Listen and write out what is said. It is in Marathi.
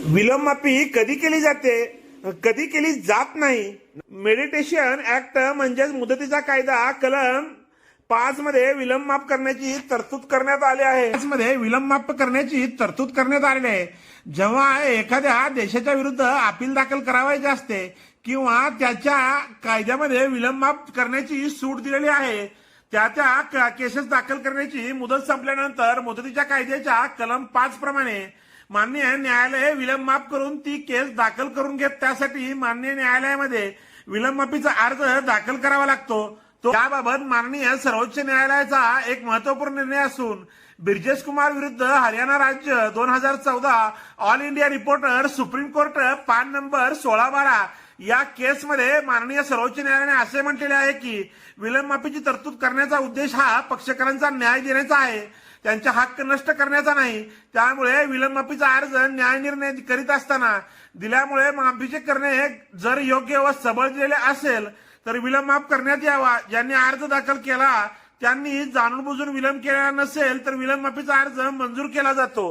विलंब माफी कधी केली जाते, कधी केली जात नाही। मेडिटेशन ऍक्ट म्हणजेच मुदतीचा कायदा कलम 5 मध्ये विलंब माफ करण्याची तरतूद करण्यात आली आहे। 5 मध्ये विलंब माफ करण्याची तरतूद करण्यात आलेली आहे। जेव्हा एखाद्या देशाच्या विरुद्ध अपील दाखल करावायचे असते किंवा त्याच्या कायद्यामध्ये विलंब माफ करण्याची सूट दिलेली आहे, त्या केसेस दाखल करण्याची मुदत संपल्यानंतर मुदतीच्या कायद्याच्या कलम 5 प्रमाणे माननीय न्यायालय विलंब माफ करून ती केस दाखल करून घेत। त्यासाठी माननीय न्यायालयामध्ये विलंब माफीचा अर्ज दाखल करावा लागतो। त्याबाबत माननीय सर्वोच्च न्यायालयाचा एक महत्वपूर्ण निर्णय असून ब्रिजेश कुमार विरुद्ध हरियाणा राज्य 2014 all India reporter supreme court पान नंबर 1612 या केसमध्ये माननीय सर्वोच्च न्यायालयाने असे म्हटलेले आहे की विलंब माफीची तरतूद करण्याचा उद्देश हा पक्षकारांचा न्याय देण्याचा आहे, त्यांचे हक्क नष्ट करण्याचा नाही। त्यामुळे विलंब माफीचा अर्ज न्याय निर्णय करीत असताना दिल्यामुळे माफीचे करणे जर योग्य व सबळ दिलेले असेल तर विलंब माफ करण्यात यावा। ज्यांनी अर्ज दाखल केला त्यांनी जाणून बुजून विलंब केलेला नसेल तर विलंब माफीचा अर्ज मंजूर केला जातो।